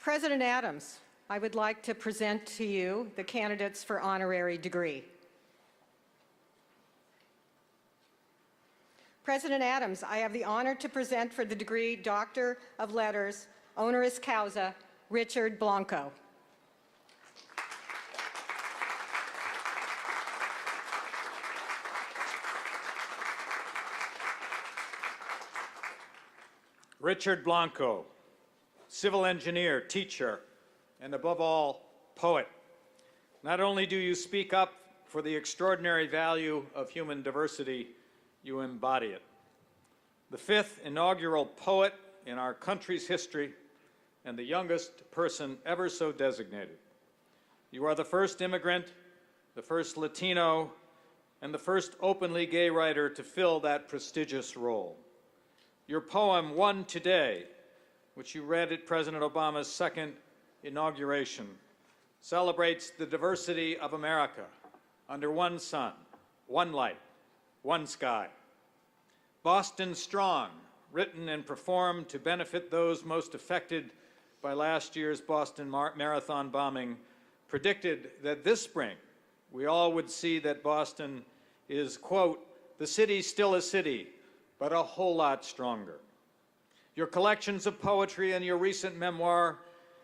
President Adams, I would like to present to you the candidates for honorary degree. President Adams, I have the honor to present for the degree Doctor of Letters, honoris causa, Richard Blanco. Richard Blanco, civil engineer, teacher, and above all, poet. Not only do you speak up for the extraordinary value of human diversity, you embody it. The fifth inaugural poet in our country's history and the youngest person ever so designated. You are the first immigrant, the first Latino, and the first openly gay writer to fill that prestigious role. Your poem, One Today, which you read at President Obama's second inauguration, celebrates the diversity of America under one sun, one light, one sky. Boston Strong, written and performed to benefit those most affected by last year's Boston Marathon bombing, predicted that this spring we all would see that Boston is, quote, the city still a city, but a whole lot stronger. Your collections of poetry and your recent memoir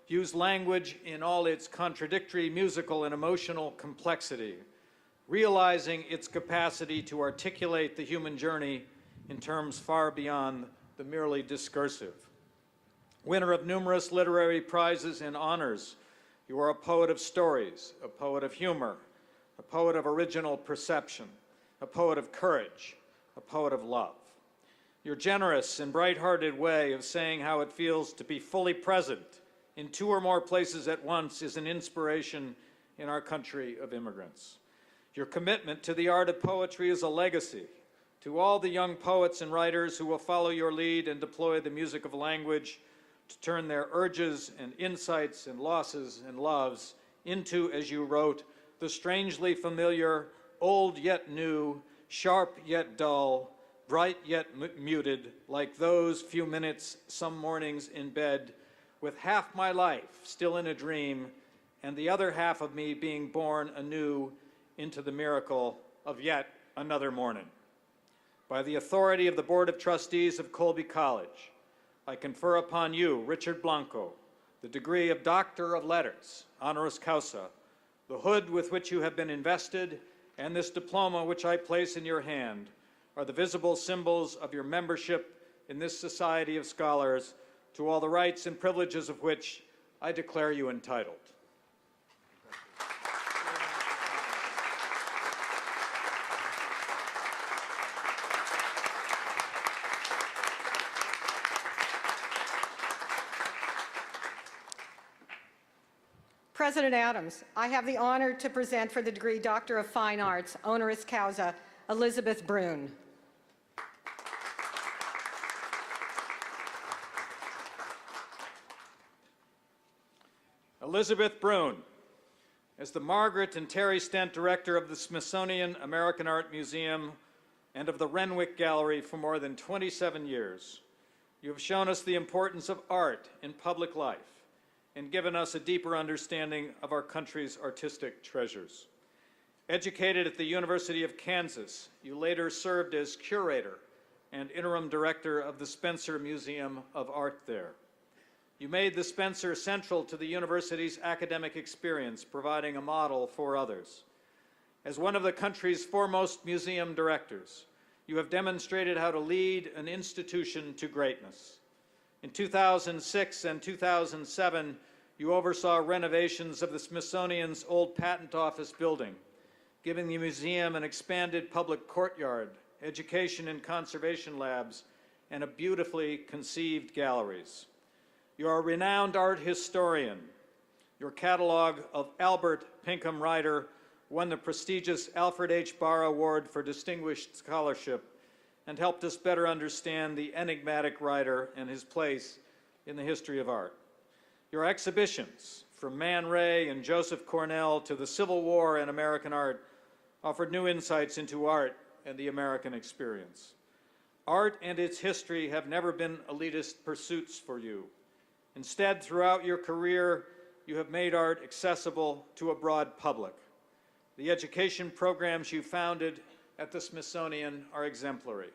use language in all its contradictory musical and emotional complexity, realizing its capacity to articulate the human journey in terms far beyond the merely discursive. Winner of numerous literary prizes and honors, you are a poet of stories, a poet of humor, a poet of original perception, a poet of courage, a poet of love. Your generous and bright-hearted way of saying how it feels to be fully present in two or more places at once is an inspiration in our country of immigrants. Your commitment to the art of poetry is a legacy to all the young poets and writers who will follow your lead and deploy the music of language to turn their urges and insights and losses and loves into, as you wrote, the strangely familiar, old yet new, sharp yet dull, bright yet muted, like those few minutes some mornings in bed, with half my life still in a dream and the other half of me being born anew into the miracle of yet another morning. By the authority of the Board of Trustees of Colby College, I confer upon you, Richard Blanco, the degree of Doctor of Letters, honoris causa, the hood with which you have been invested, and this diploma which I place in your hand are the visible symbols of your membership in this society of scholars, to all the rights and privileges of which I declare you entitled. President Adams, I have the honor to present for the degree Doctor of Fine Arts, honoris causa, Elizabeth Brune. Elizabeth Brune, as the Margaret and Terry Stent Director of the Smithsonian American Art Museum and of the Renwick Gallery for more than 27 years, you have shown us the importance of art in public life and given us a deeper understanding of our country's artistic treasures. Educated at the University of Kansas, you later served as curator and interim director of the Spencer Museum of Art there. You made the Spencer central to the university's academic experience, providing a model for others. As one of the country's foremost museum directors, you have demonstrated how to lead an institution to greatness. In 2006 and 2007, you oversaw renovations of the Smithsonian's old patent office building, giving the museum an expanded public courtyard, education and conservation labs, and a beautifully conceived galleries. You are a renowned art historian. Your catalog of Albert Pinkham Ryder won the prestigious Alfred H. Barr Award for Distinguished Scholarship and helped us better understand the enigmatic writer and his place in the history of art. Your exhibitions, from Man Ray and Joseph Cornell to the Civil War and American art, offered new insights into art and the American experience. Art and its history have never been elitist pursuits for you. Instead, throughout your career, you have made art accessible to a broad public. The education programs you founded at the Smithsonian are exemplary.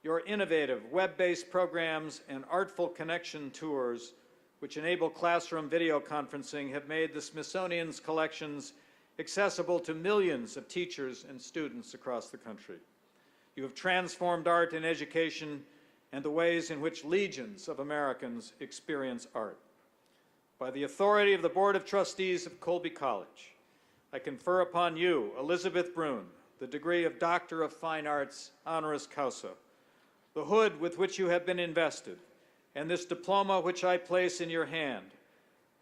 Your innovative web-based programs and artful connection tours, which enable classroom video conferencing, have made the Smithsonian's collections accessible to millions of teachers and students across the country. You have transformed art and education and the ways in which legions of Americans experience art. By the authority of the Board of Trustees of Colby College, I confer upon you, Elizabeth Brune, the degree of Doctor of Fine Arts, honoris causa, the hood with which you have been invested, and this diploma which I place in your hand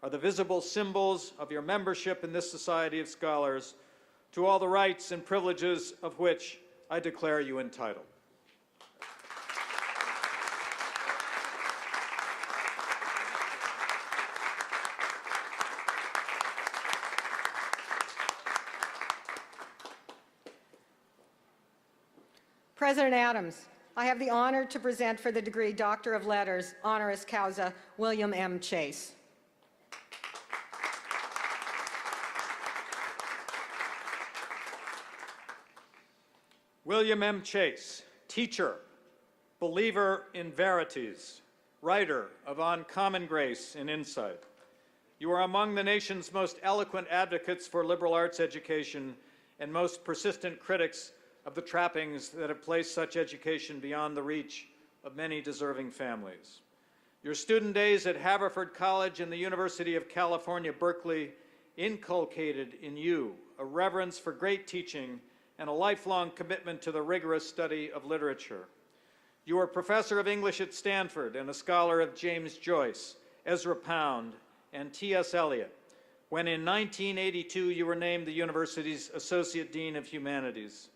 are the visible symbols of your membership in this Society of Scholars, to all the rights and privileges of which I declare you entitled. President Adams, I have the honor to present for the degree Doctor of Letters, honoris causa, William M. Chase. William M. Chase, teacher, believer in verities, writer of On Common Grace and Insight. You are among the nation's most eloquent advocates for liberal arts education and most persistent critics of the trappings that have placed such education beyond the reach of many deserving families. Your student days at Haverford College and the University of California, Berkeley, inculcated in you a reverence for great teaching and a lifelong commitment to the rigorous study of literature. You were professor of English at Stanford and a scholar of James Joyce, Ezra Pound, and T.S. Eliot, when in 1982 you were named the university's Associate Dean of Humanities.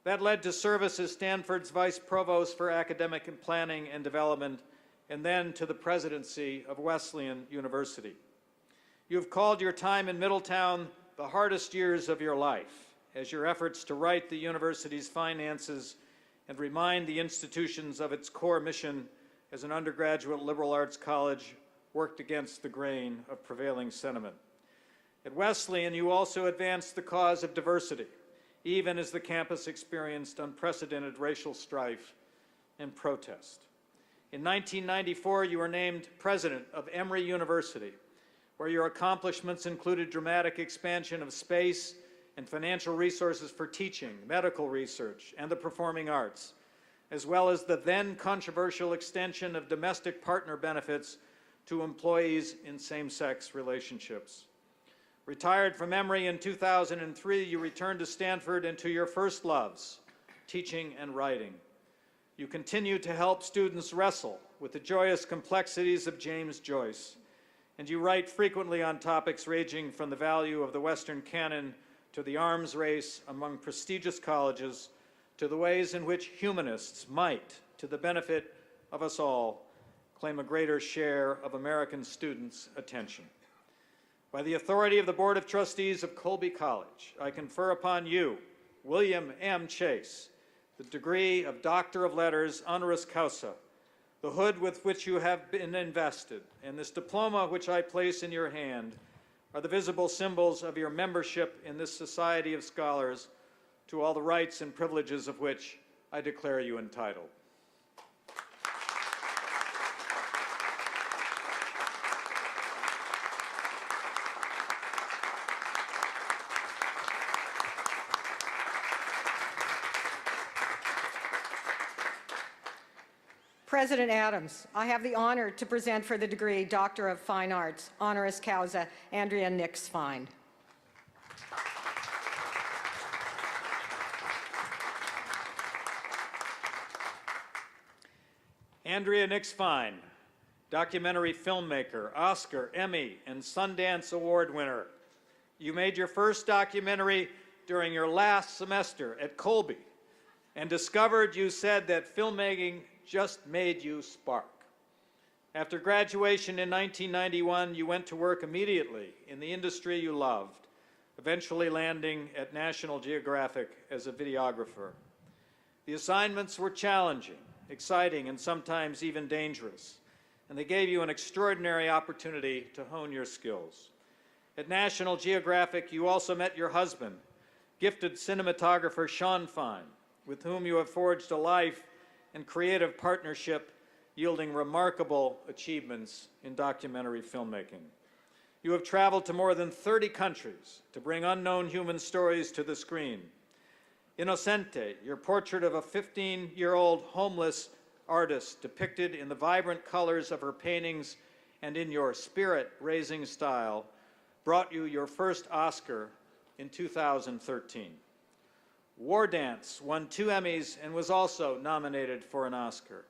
That led to service as Stanford's Vice Provost for Academic and Planning and Development, and then to the presidency of Wesleyan University. You have called your time in Middletown the hardest years of your life, as your efforts to right the university's finances and remind the institutions of its core mission as an undergraduate liberal arts college worked against the grain of prevailing sentiment. At Wesleyan, you also advanced the cause of diversity, even as the campus experienced unprecedented racial strife and protest. In 1994, you were named president of Emory University, where your accomplishments included dramatic expansion of space and financial resources for teaching, medical research, and the performing arts, as well as the then controversial extension of domestic partner benefits to employees in same-sex relationships. Retired from Emory in 2003, you returned to Stanford and to your first loves, teaching and writing. You continue to help students wrestle with the joyous complexities of James Joyce, and you write frequently on topics ranging from the value of the Western canon to the arms race among prestigious colleges, to the ways in which humanists might, to the benefit of us all, claim a greater share of American students' attention. By the authority of the Board of Trustees of Colby College, I confer upon you, William M. Chase, the degree of Doctor of Letters, honoris causa, the hood with which you have been invested, and this diploma which I place in your hand are the visible symbols of your membership in this Society of Scholars, to all the rights and privileges of which I declare you entitled. President Adams, I have the honor to present for the degree Doctor of Fine Arts, honoris causa, Andrea Nix Fine. Andrea Nix Fine, documentary filmmaker, Oscar, Emmy, and Sundance Award winner. You made your first documentary during your last semester at Colby and discovered, you said, that filmmaking just made you spark. After graduation in 1991, you went to work immediately in the industry you loved, eventually landing at National Geographic as a videographer. The assignments were challenging, exciting, and sometimes even dangerous. and they gave you an extraordinary opportunity to hone your skills. At National Geographic, you also met your husband, gifted cinematographer Sean Fine, with whom you have forged a life and creative partnership yielding remarkable achievements in documentary filmmaking. You have traveled to more than 30 countries to bring unknown human stories to the screen. Innocente, your portrait of a 15-year-old homeless artist depicted in the vibrant colors of her paintings and in your spirit-raising style, brought you your first Oscar in 2013. War Dance won 2 Emmys and was also nominated for an Oscar.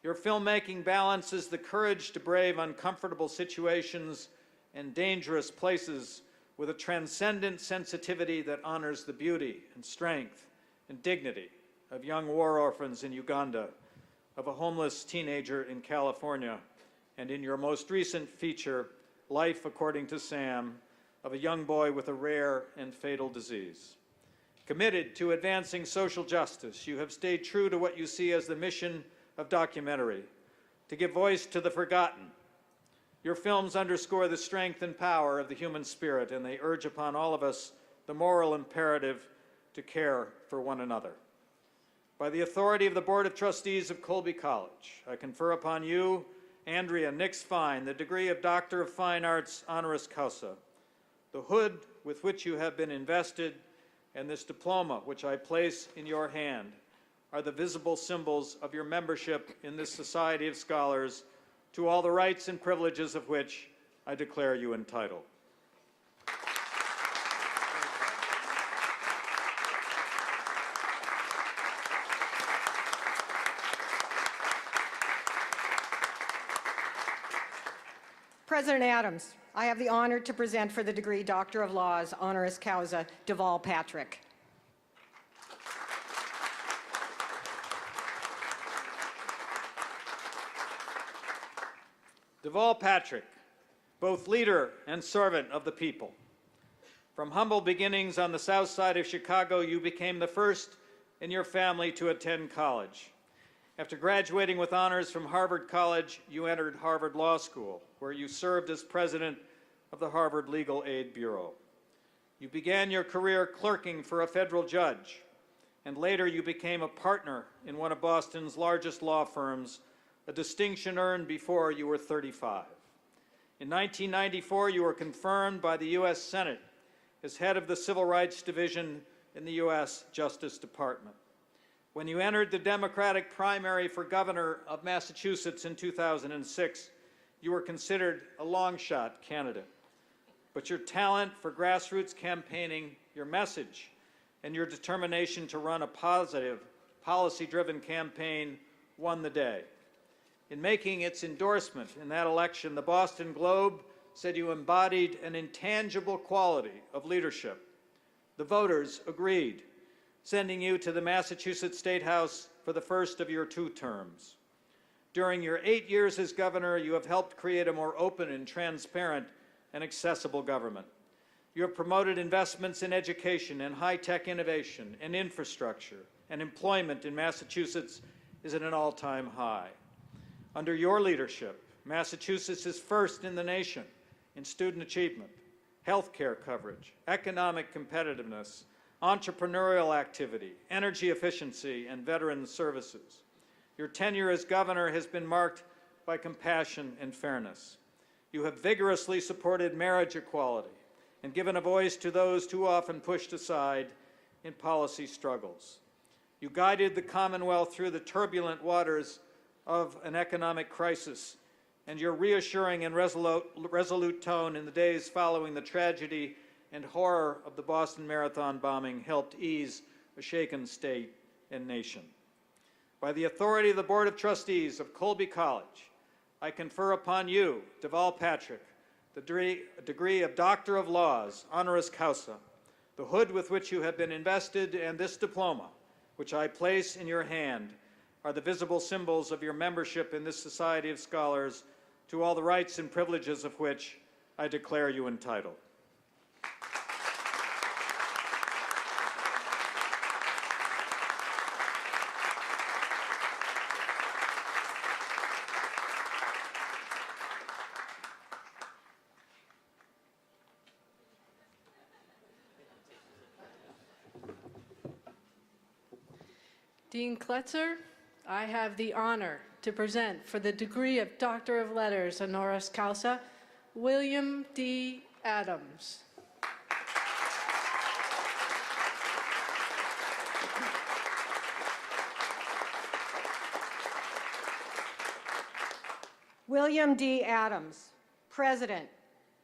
Your filmmaking balances the courage to brave uncomfortable situations and dangerous places with a transcendent sensitivity that honors the beauty and strength and dignity of young war orphans in Uganda, of a homeless teenager in California, and in your most recent feature, Life According to Sam, of a young boy with a rare and fatal disease. Committed to advancing social justice, you have stayed true to what you see as the mission of documentary, to give voice to the forgotten. Your films underscore the strength and power of the human spirit, and they urge upon all of us the moral imperative to care for one another. By the authority of the Board of Trustees of Colby College, I confer upon you, Andrea Nix Fine, the degree of Doctor of Fine Arts honoris causa. The hood with which you have been invested and this diploma, which I place in your hand, are the visible symbols of your membership in this Society of Scholars, to all the rights and privileges of which I declare you entitled. President Adams, I have the honor to present for the degree Doctor of Laws, honoris causa, Deval Patrick. Deval Patrick, both leader and servant of the people. From humble beginnings on the south side of Chicago, you became the first in your family to attend college. After graduating with honors from Harvard College, you entered Harvard Law School, where you served as president of the Harvard Legal Aid Bureau. You began your career clerking for a federal judge, and later you became a partner in one of Boston's largest law firms, a distinction earned before you were 35. In 1994, you were confirmed by the U.S. Senate as head of the Civil Rights Division in the U.S. Justice Department. When you entered the Democratic primary for governor of Massachusetts in 2006, you were considered a long-shot candidate. But your talent for grassroots campaigning, your message, and your determination to run a positive, policy-driven campaign won the day. In making its endorsement in that election, the Boston Globe said you embodied an intangible quality of leadership. The voters agreed, sending you to the Massachusetts State House for the first of your 2 terms. During your 8 years as governor, you have helped create a more open and transparent and accessible government. You have promoted investments in education and high-tech innovation and infrastructure, and employment in Massachusetts is at an all-time high. Under your leadership, Massachusetts is first in the nation in student achievement, health care coverage, economic competitiveness, entrepreneurial activity, energy efficiency, and veteran services. Your tenure as governor has been marked by compassion and fairness. You have vigorously supported marriage equality and given a voice to those too often pushed aside in policy struggles. You guided the Commonwealth through the turbulent waters of an economic crisis, and your reassuring and resolute tone in the days following the tragedy and horror of the Boston Marathon bombing helped ease a shaken state and nation. By the authority of the Board of Trustees of Colby College, I confer upon you, Deval Patrick, the degree of Doctor of Laws, honoris causa, the hood with which you have been invested, and this diploma, which I place in your hand, are the visible symbols of your membership in this Society of Scholars, to all the rights and privileges of which I declare you entitled. Dean Kletzer, I have the honor to present for the degree of Doctor of Letters honoris causa, William D. Adams. William D. Adams, President,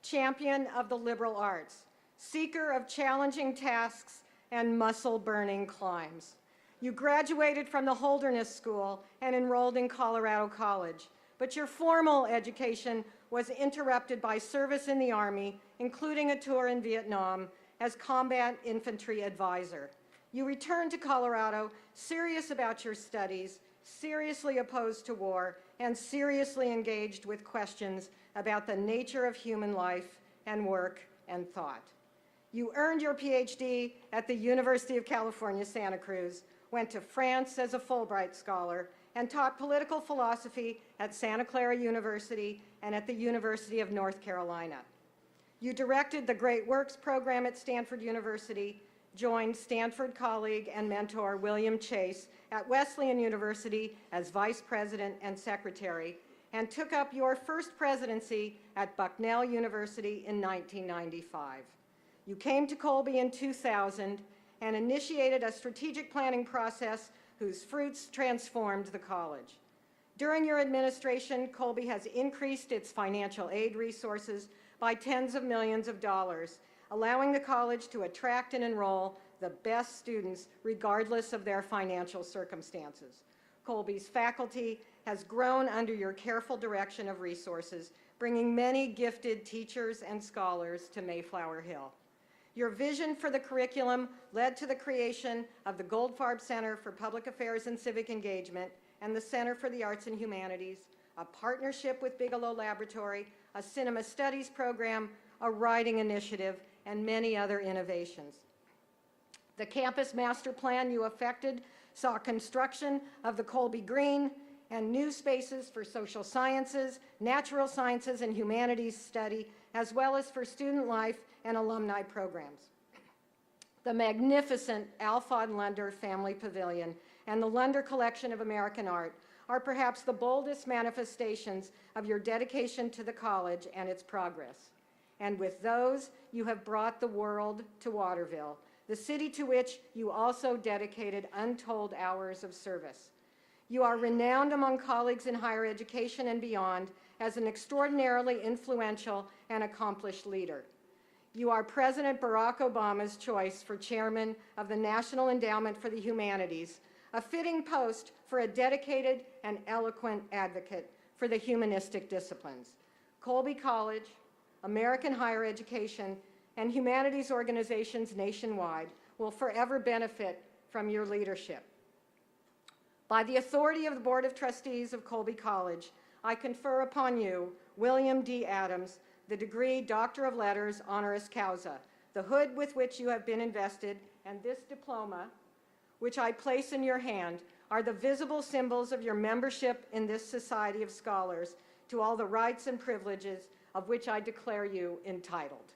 champion of the liberal arts, seeker of challenging tasks and muscle-burning climbs. You graduated from the Holderness School and enrolled in Colorado College, but your formal education was interrupted by service in the Army, including a tour in Vietnam as combat infantry advisor. You returned to Colorado serious about your studies, seriously opposed to war, and seriously engaged with questions about the nature of human life and work and thought. You earned your PhD at the University of California, Santa Cruz, went to France as a Fulbright scholar, and taught political philosophy at Santa Clara University and at the University of North Carolina. You directed the Great Works program at Stanford University, joined Stanford colleague and mentor William Chase at Wesleyan University as vice president and secretary, and took up your first presidency at Bucknell University in 1995. You came to Colby in 2000 and initiated a strategic planning process whose fruits transformed the college. During your administration, Colby has increased its financial aid resources by tens of millions of dollars, allowing the college to attract and enroll the best students regardless of their financial circumstances. Colby's faculty has grown under your careful direction of resources, bringing many gifted teachers and scholars to Mayflower Hill. Your vision for the curriculum led to the creation of the Goldfarb Center for Public Affairs and Civic Engagement and the Center for the Arts and Humanities, a partnership with Bigelow Laboratory, a cinema studies program, a writing initiative, and many other innovations. The campus master plan you effected saw construction of the Colby Green and new spaces for social sciences, natural sciences, and humanities study, as well as for student life and alumni programs. The magnificent Alphonse Lunder Family Pavilion and the Lunder Collection of American Art are perhaps the boldest manifestations of your dedication to the college and its progress. And with those, you have brought the world to Waterville, the city to which you also dedicated untold hours of service. You are renowned among colleagues in higher education and beyond as an extraordinarily influential and accomplished leader. You are President Barack Obama's choice for chairman of the National Endowment for the Humanities, a fitting post for a dedicated and eloquent advocate for the humanistic disciplines. Colby College, American higher education, and humanities organizations nationwide will forever benefit from your leadership. By the authority of the Board of Trustees of Colby College, I confer upon you, William D. Adams, the degree Doctor of Letters honoris causa, the hood with which you have been invested, and this diploma, which I place in your hand, are the visible symbols of your membership in this society of scholars to all the rights and privileges of which I declare you entitled.